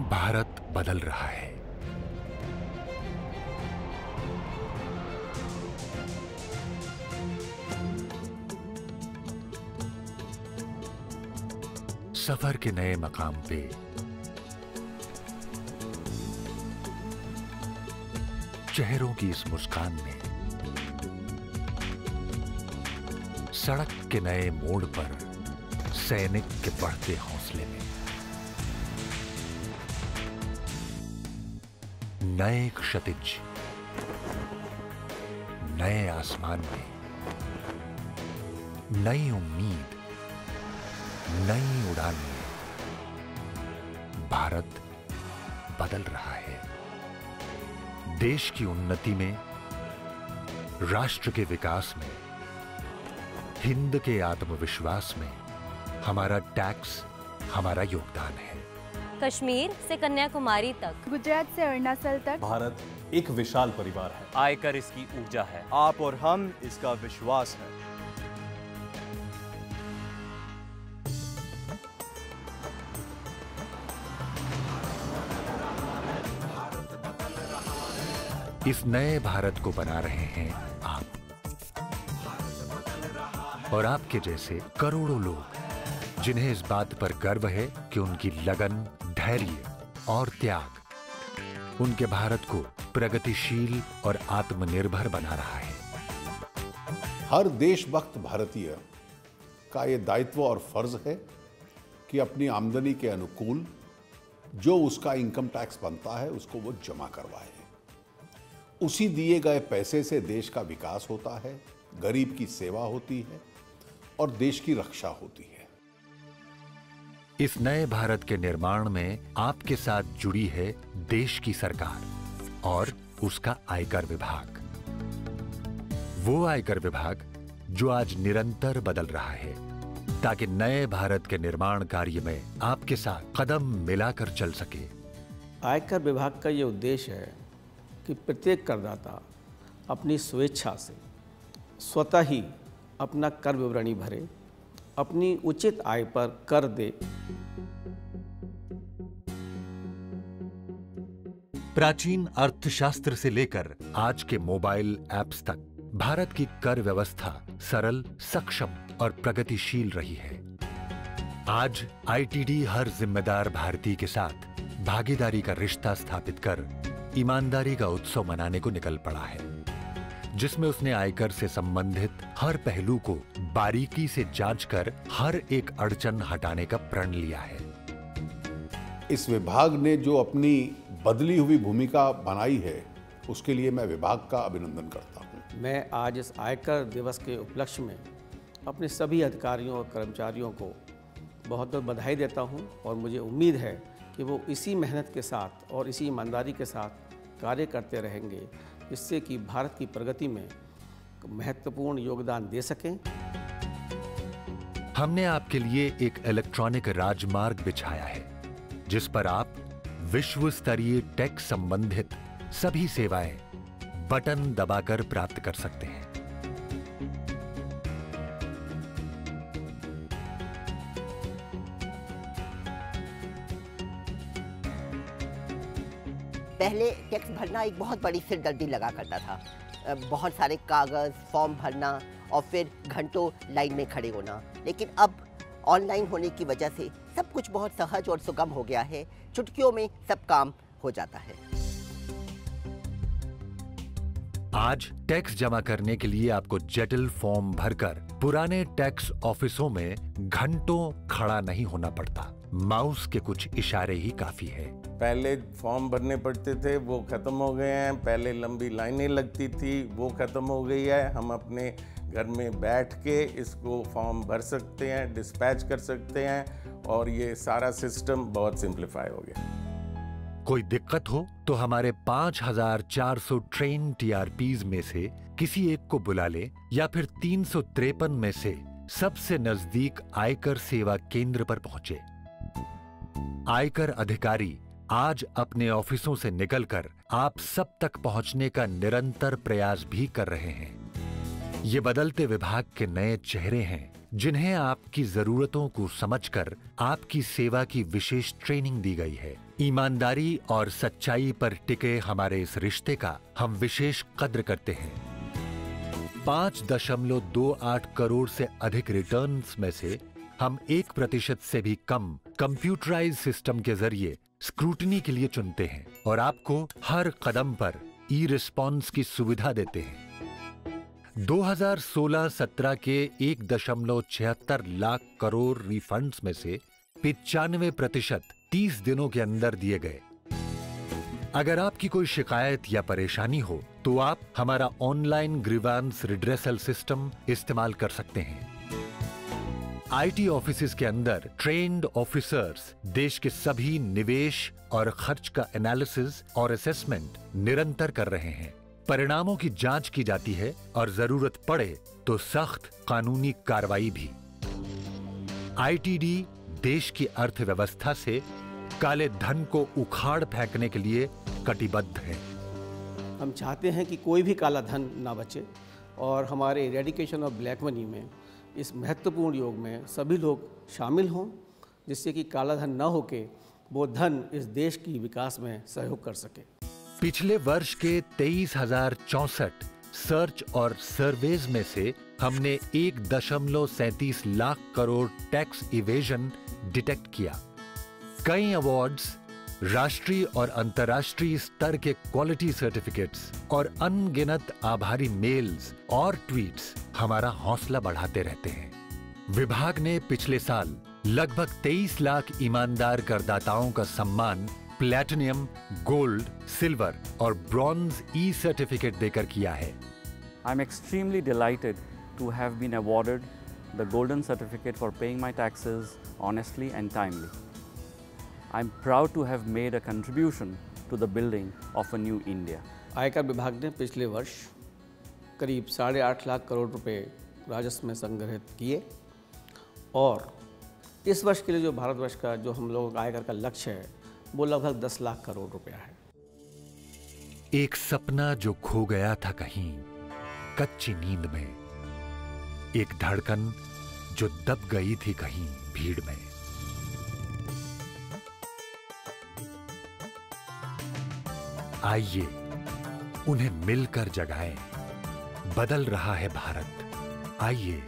भारत बदल रहा है। सफर के नए मकाम पे चेहरों की इस मुस्कान में, सड़क के नए मोड़ पर सैनिक के बढ़ते हौसले में, नए क्षितिज, नए आसमान में, नई उम्मीद, नई उड़ान में भारत बदल रहा है। देश की उन्नति में, राष्ट्र के विकास में, हिंद के आत्मविश्वास में हमारा टैक्स हमारा योगदान है। कश्मीर से कन्याकुमारी तक, गुजरात से अरुणाचल तक, भारत एक विशाल परिवार है। आयकर इसकी ऊर्जा है। आप और हम इसका विश्वास है। इस नए भारत को बना रहे हैं आप और आपके जैसे करोड़ों लोग, जिन्हें इस बात पर गर्व है कि उनकी लगन, धैर्य और त्याग उनके भारत को प्रगतिशील और आत्मनिर्भर बना रहा है। हर देशभक्त भारतीय का ये दायित्व और फर्ज है कि अपनी आमदनी के अनुकूल जो उसका इनकम टैक्स बनता है उसको वो जमा करवाए। उसी दिए गए पैसे से देश का विकास होता है, गरीब की सेवा होती है और देश की रक्षा होती है। इस नए भारत के निर्माण में आपके साथ जुड़ी है देश की सरकार और उसका आयकर विभाग। वो आयकर विभाग जो आज निरंतर बदल रहा है ताकि नए भारत के निर्माण कार्य में आपके साथ कदम मिलाकर चल सके। आयकर विभाग का ये उद्देश्य है कि प्रत्येक करदाता अपनी स्वेच्छा से स्वतः ही अपना कर विवरणी भरे, अपनी उचित आय पर कर दे। प्राचीन अर्थशास्त्र से लेकर आज के मोबाइल ऐप्स तक भारत की कर व्यवस्था सरल, सक्षम और प्रगतिशील रही है। आज आईटीडी हर जिम्मेदार भारतीय के साथ भागीदारी का रिश्ता स्थापित कर ईमानदारी का उत्सव मनाने को निकल पड़ा है, जिसमें उसने आयकर से संबंधित हर पहलू को बारीकी से जांचकर हर एक अड़चन हटाने का प्रण लिया है। इस विभाग ने जो अपनी बदली हुई भूमिका बनाई है उसके लिए मैं विभाग का अभिनंदन करता हूं। मैं आज इस आयकर दिवस के उपलक्ष्य में अपने सभी अधिकारियों और कर्मचारियों को बहुत बहुत बधाई देता हूं और मुझे उम्मीद है कि वो इसी मेहनत के साथ और इसी ईमानदारी के साथ कार्य करते रहेंगे, जिससे कि भारत की प्रगति में महत्वपूर्ण योगदान दे सकें। हमने आपके लिए एक इलेक्ट्रॉनिक राजमार्ग बिछाया है, जिस पर आप विश्व स्तरीय टेक संबंधित सभी सेवाएं बटन दबाकर प्राप्त कर सकते हैं। पहले टैक्स भरना एक बहुत बड़ी सिरदर्दी लगा करता था, बहुत सारे कागज़, फॉर्म भरना और फिर घंटों लाइन में खड़े होना। लेकिन अब ऑनलाइन होने की वजह से सब कुछ बहुत सहज और सुगम हो गया है, चुटकियों में सब काम हो जाता है। आज टैक्स जमा करने के लिए आपको जटिल फॉर्म भरकर पुराने टैक्स ऑफिसों में घंटों खड़ा नहीं होना पड़ता। माउस के कुछ इशारे ही काफी है। पहले फॉर्म भरने पड़ते थे, वो खत्म हो गए हैं। पहले लंबी लाइनें लगती थी, वो खत्म हो गई है। हम अपने घर में बैठ के इसको फॉर्म भर सकते हैं, डिस्पैच कर सकते हैं और ये सारा सिस्टम बहुत सिंप्लीफाई हो गया। कोई दिक्कत हो तो हमारे 5400 ट्रेन टीआरपीज में से किसी एक को बुला ले या फिर 353 में से सबसे नजदीक आयकर सेवा केंद्र पर पहुंचे। आयकर अधिकारी आज अपने ऑफिसों से निकलकर आप सब तक पहुंचने का निरंतर प्रयास भी कर रहे हैं। ये बदलते विभाग के नए चेहरे हैं, जिन्हें आपकी जरूरतों को समझकर आपकी सेवा की विशेष ट्रेनिंग दी गई है। ईमानदारी और सच्चाई पर टिके हमारे इस रिश्ते का हम विशेष कद्र करते हैं। 5.28 करोड़ से अधिक रिटर्न्स में से हम 1% से भी कम कंप्यूटराइज सिस्टम के जरिए स्क्रूटनी के लिए चुनते हैं और आपको हर कदम पर ई रिस्पॉन्स की सुविधा देते हैं। 2016-17 के 1.76 लाख करोड़ रिफंड्स में से 95% 30 दिनों के अंदर दिए गए। अगर आपकी कोई शिकायत या परेशानी हो तो आप हमारा ऑनलाइन ग्रीवांस रिड्रेसल सिस्टम इस्तेमाल कर सकते हैं। आईटी ऑफिसेज के अंदर ट्रेन्ड ऑफिसर्स देश के सभी निवेश और खर्च का एनालिसिस और असेसमेंट निरंतर कर रहे हैं। परिणामों की जांच की जाती है और जरूरत पड़े तो सख्त कानूनी कार्रवाई भी। आईटीडी देश की अर्थव्यवस्था से काले धन को उखाड़ फेंकने के लिए कटिबद्ध है। हम चाहते हैं कि कोई भी काला धन ना बचे और हमारे इरेडिकेशन ऑफ ब्लैक मनी में इस महत्वपूर्ण योग में सभी लोग शामिल हों, जिससे कि काला धन न होके वो धन इस देश की विकास में सहयोग कर सके। पिछले वर्ष के 23,064 सर्च और सर्वेज में से हमने 1.37 lakh crore tax evasion detect किया। कई अवार्ड्स, राष्ट्रीय और अंतर्राष्ट्रीय स्तर के क्वालिटी सर्टिफिकेट्स और अनगिनत आभारी मेल्स और ट्वीट्स हमारा हौसला बढ़ाते रहते हैं। विभाग ने पिछले साल लगभग 23 लाख ईमानदार करदाताओं का सम्मान प्लैटिनम, गोल्ड, सिल्वर और ब्रॉन्ज ई सर्टिफिकेट देकर किया है। I'm extremely delighted to have been awarded the Golden Certificate for paying my taxes honestly and timely. I'm proud to have made a contribution to the building of a new India. आयकर विभाग ने पिछले वर्ष करीब 8.5 लाख करोड़ रुपए राजस्व में संग्रहित किए और इस वर्ष के लिए जो भारतवर्ष का जो हम लोगों का आयकर का लक्ष्य है वो लगभग 10 लाख करोड़ रुपया है। एक सपना जो खो गया था कहीं कच्ची नींद में, एक धड़कन जो दब गई थी कहीं भीड़ में। आइए उन्हें मिलकर जगाएं। बदल रहा है भारत, आइए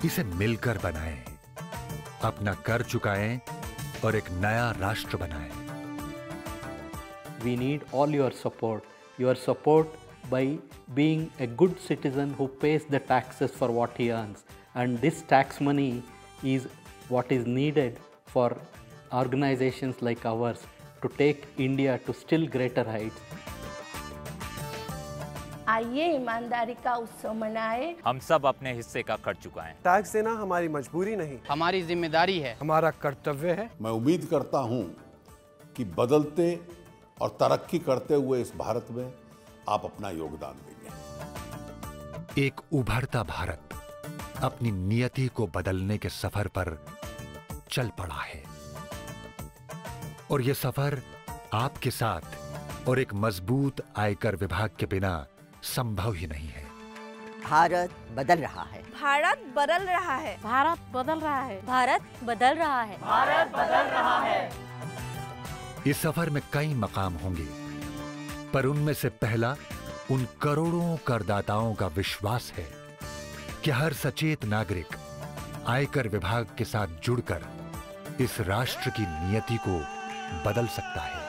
इसे मिलकर बनाएं। अपना कर चुकाएं और एक नया राष्ट्र बनाएं। We need all your support by being a good citizen who pays the taxes for what he earns, and this tax money is what is needed for organizations like ours to take India to still greater heights. आइए ईमानदारी का उत्सव मनाएं। हम सब अपने हिस्से का कर चुकाएं। टैक्स देना हमारी मजबूरी नहीं, हमारी जिम्मेदारी है, हमारा कर्तव्य है। मैं उम्मीद करता हूं कि बदलते और तरक्की करते हुए इस भारत में आप अपना योगदान देंगे। एक उभरता भारत अपनी नियति को बदलने के सफर पर चल पड़ा है और यह सफर आपके साथ और एक मजबूत आयकर विभाग के बिना संभव ही नहीं है। भारत बदल रहा है, भारत बदल रहा है, भारत बदल रहा है, भारत बदल रहा है, भारत बदल रहा है। इस सफर में कई मकाम होंगे, पर उनमें से पहला उन करोड़ों करदाताओं का विश्वास है कि हर सचेत नागरिक आयकर विभाग के साथ जुड़कर इस राष्ट्र की नियति को बदल सकता है।